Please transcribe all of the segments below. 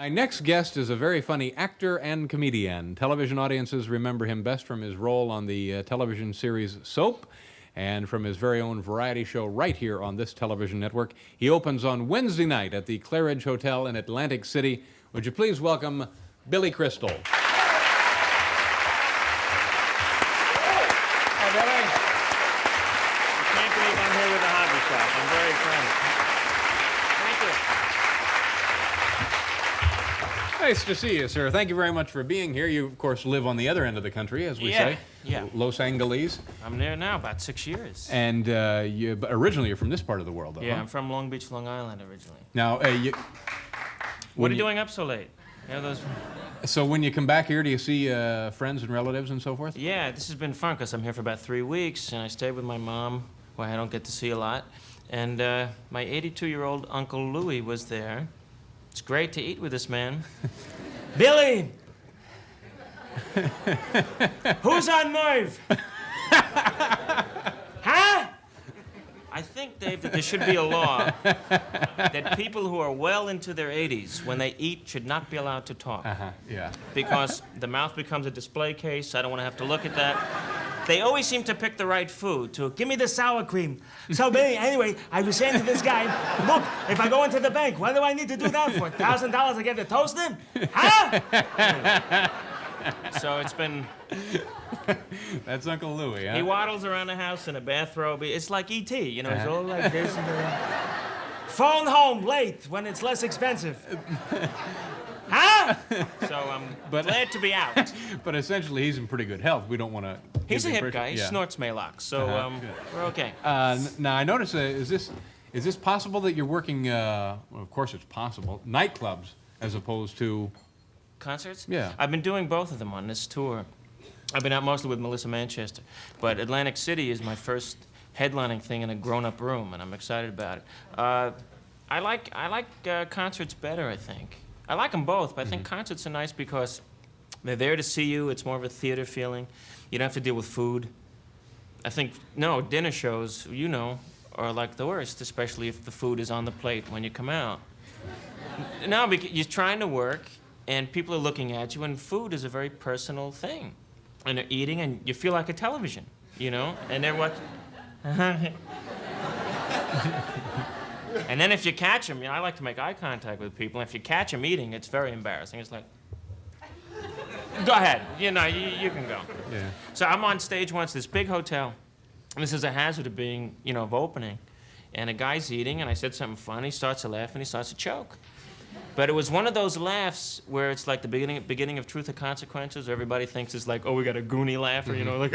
My next guest is a very funny actor and comedian. Television audiences remember him best from his role on the television series Soap and from his very own variety show right here on this television network. He opens on Wednesday night at the Claridge Hotel in Atlantic City. Would you please welcome Billy Crystal? Hi, Billy. I can't believe I'm here with the hobby shop. I'm very friendly. Nice to see you, sir. Thank you very much for being here. You, of course, live on the other end of the country, as we say. Yeah. Los Angeles. I'm there now, about 6 years. And but originally you're from this part of the world, though, Yeah, huh? I'm from Long Beach, Long Island, originally. Now, What are you doing up so late? You know, So when you come back here, do you see friends and relatives and so forth? Yeah, this has been fun, because I'm here for about 3 weeks, and I stayed with my mom, who I don't get to see a lot. And my 82-year-old Uncle Louie was there. It's great to eat with this man. Billy! Who's on Merv? Huh? I think, Dave, that there should be a law that people who are well into their 80s, when they eat, should not be allowed to talk. Yeah. Because the mouth becomes a display case. I don't want to have to look at that. They always seem to pick the right food, to give me the sour cream. So, Billy, anyway, I was saying to this guy, look, if I go into the bank, what do I need to do that for? $1,000 I get to toast him? Huh? So it's been... That's Uncle Louie, huh? He waddles around the house in a bathrobe. It's like E.T., you know, he's all like this and that. Phone home late when it's less expensive. Huh? So I'm glad to be out. But essentially, he's in pretty good health. We don't want to... He's a hip guy. He snorts Maalox, so we're okay. Now, I notice, is this possible that you're working, well, of course it's possible, nightclubs as opposed to... Concerts? Yeah. I've been doing both of them on this tour. I've been out mostly with Melissa Manchester, but Atlantic City is my first headlining thing in a grown-up room, and I'm excited about it. I like concerts better, I think. I like them both, but I think concerts are nice because they're there to see you. It's more of a theater feeling. You don't have to deal with food. I think, no, dinner shows, you know, are like the worst, especially if the food is on the plate when you come out. No, because you're trying to work, and people are looking at you, and food is a very personal thing. And they're eating, and you feel like a television, you know? And they're watching. And then if you catch them, you know, I like to make eye contact with people. And if you catch them eating, it's very embarrassing. It's like, go ahead, you know, you can go. Yeah. So I'm on stage once, this big hotel, and this is a hazard of being, you know, of opening. And a guy's eating, and I said something funny. He starts to laugh, and he starts to choke. But it was one of those laughs where it's like the beginning of Truth or Consequences, where everybody thinks it's like, oh, we got a Goonie laugher, you know, like,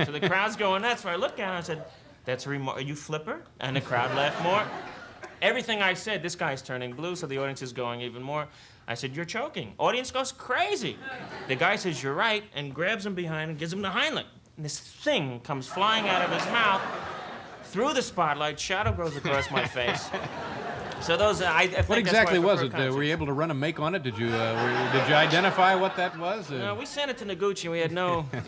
So the crowd's going nuts. So I looked down and I said, are you Flipper? And the crowd laughed more. Everything I said, this guy's turning blue, so the audience is going even more. I said, you're choking. Audience goes crazy. The guy says, you're right, and grabs him behind and gives him the Heimlich. And this thing comes flying out of his mouth. Through the spotlight, shadow goes across my face. So those, I think What exactly was it? Concerts. Were you able to run a make on it? Did you identify what that was? No, we sent it to Noguchi. We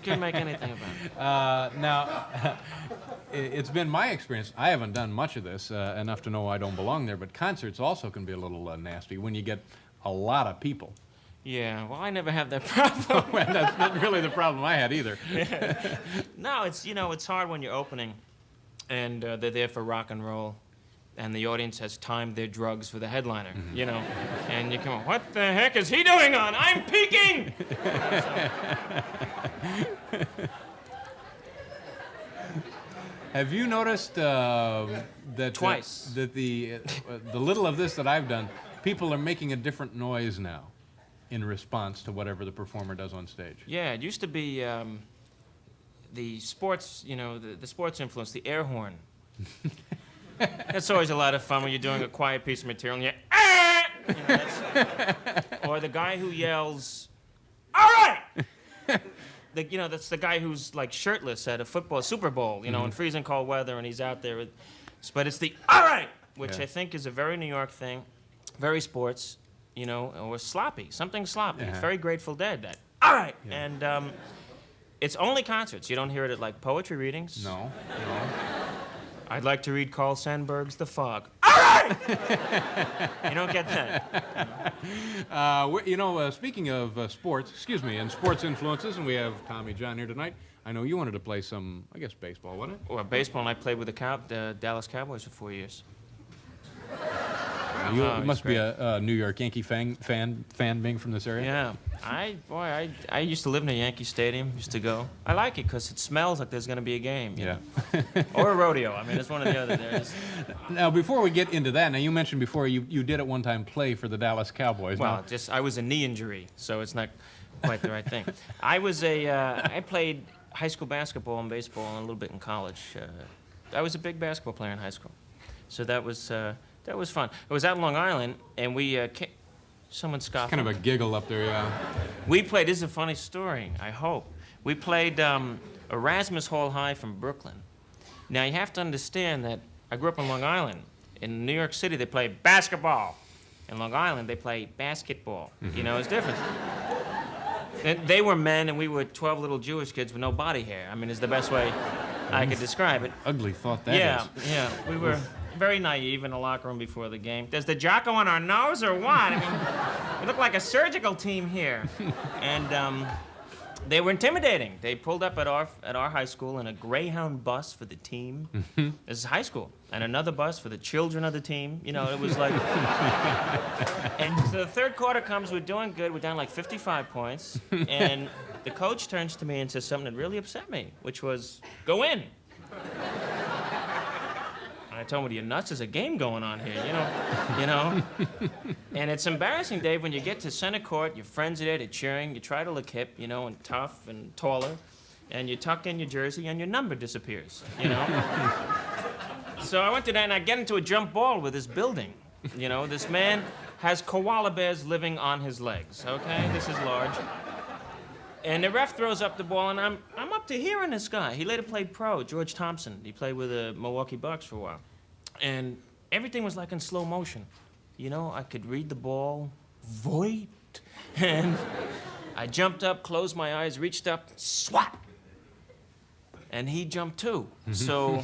couldn't make anything about it. Now, it's been my experience. I haven't done much of this, enough to know I don't belong there, but concerts also can be a little nasty when you get a lot of people. Yeah, well, I never have that problem. Well, that's not really the problem I had either. No, it's hard when you're opening, and they're there for rock and roll, and the audience has timed their drugs for the headliner, you know, and you come on, what the heck is he doing on? I'm peeking! Have you noticed that Twice. that the little of this that I've done, people are making a different noise now in response to whatever the performer does on stage? Yeah, it used to be the sports, you know, the sports influence, the air horn. That's always a lot of fun when you're doing a quiet piece of material and you're, ah! You know, or the guy who yells, all right! That's the guy who's like shirtless at a Super Bowl, you know, in freezing cold weather, and he's out there. But it's the all right, which I think is a very New York thing, very sports, you know, or sloppy, something sloppy. It's very Grateful Dead, that all right. And it's only concerts. You don't hear it at like poetry readings. No. I'd like to read Carl Sandburg's The Fog. All right! You don't get that. Speaking of sports, and sports influences, and we have Tommy John here tonight. I know you wanted to play some, I guess, baseball, wasn't it? Well, baseball, and I played with the Dallas Cowboys for 4 years. You must be a New York Yankee fan being from this area. Yeah, I used to live in a Yankee Stadium. Used to go. I like it because it smells like there's going to be a game. You know? Or a rodeo. I mean, it's one or the other. Now, before we get into that, now you mentioned before you did at one time play for the Dallas Cowboys. Well, I was a knee injury, so it's not quite the right thing. I played high school basketball and baseball and a little bit in college. I was a big basketball player in high school, so that was fun. It was out in Long Island, and someone scoffed. Kind of a giggle up there, yeah. We played, this is a funny story, I hope. We played Erasmus Hall High from Brooklyn. Now, you have to understand that I grew up in Long Island. In New York City, they play basketball. In Long Island, they play basketball. You know, it's different. They were men, and we were 12 little Jewish kids with no body hair. I mean, it's the best way I could describe it. Ugly thought that is. Yeah, we were very naive in the locker room before the game. Does the Jocko on our nose or what? I mean, we look like a surgical team here. And they were intimidating. They pulled up at our high school in a Greyhound bus for the team. This is high school. And another bus for the children of the team. You know, it was like... And so the third quarter comes, we're doing good. We're down like 55 points. And the coach turns to me and says something that really upset me, which was, go in. I told him, "What are you nuts? There's a game going on here, you know." And it's embarrassing, Dave, when you get to center court, your friends are there, they're cheering, you try to look hip, you know, and tough and taller, and you tuck in your jersey and your number disappears, you know. So I went to that, and I get into a jump ball with this building. You know, this man has koala bears living on his legs, okay? This is large. And the ref throws up the ball, and I'm up to here in this guy. He later played pro, George Thompson. He played with the Milwaukee Bucks for a while. And everything was like in slow motion. You know, I could read the ball, void. And I jumped up, closed my eyes, reached up, swat! And he jumped too. So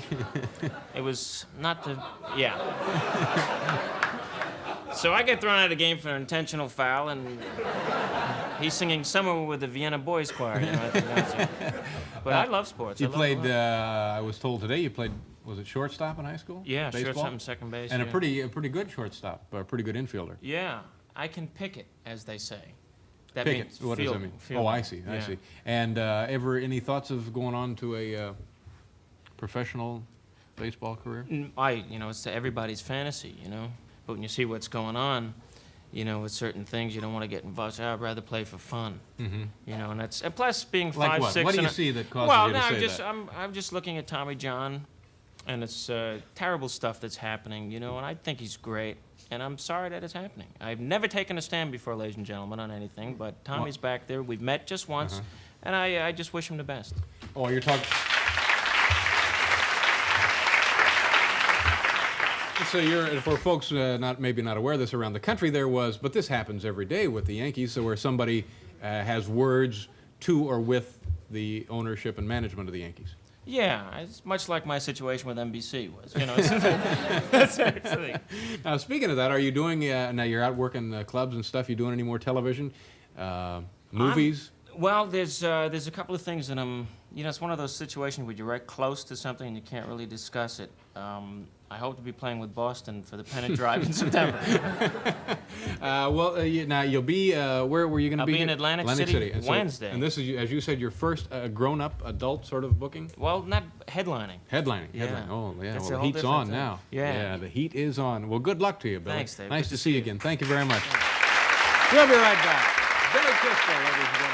it was not the, yeah. So I get thrown out of the game for an intentional foul, and he's singing Somewhere with the Vienna Boys Choir. You know, I think that's it. But I love sports. You played, I was told today, you played, was it shortstop in high school? Yeah, baseball? shortstop and second base. And yeah. a pretty good shortstop, a pretty good infielder. Yeah, I can pick it, as they say. That pick means it. What does that mean? Fielding. Oh, I see. Yeah. I see. And ever any thoughts of going on to a professional baseball career? You know, it's everybody's fantasy, you know. But when you see what's going on, you know, with certain things, you don't want to get involved. I'd rather play for fun, you know. And plus being 5'6". Like what? What do you see that causes you to say that? I'm just looking at Tommy John, and it's terrible stuff that's happening, you know. And I think he's great, and I'm sorry that it's happening. I've never taken a stand before, ladies and gentlemen, on anything. But Tommy's back there. We've met just once, and I just wish him the best. Oh, you're talking. So for folks maybe not aware of this around the country, but this happens every day with the Yankees, so where somebody has words to or with the ownership and management of the Yankees. Yeah, it's much like my situation with NBC was, you know. That's everything. Now, speaking of that, are you doing, now you're out working clubs and stuff, you doing any more television, movies? Well, there's a couple of things that you know, it's one of those situations where you're right close to something and you can't really discuss it. I hope to be playing with Boston for the pennant drive in September. Now you'll be, where were you going to be? I'll be in Atlantic City Wednesday. And this is, as you said, your first grown-up adult sort of booking? Well, not headlining. Headlining. Oh, yeah. Well, the heat's on now. Yeah, the heat is on. Well, good luck to you, Billy. Thanks, Dave. Nice to see you again. Thank you very much. We'll be right back. Billy Crystal, ladies and gentlemen.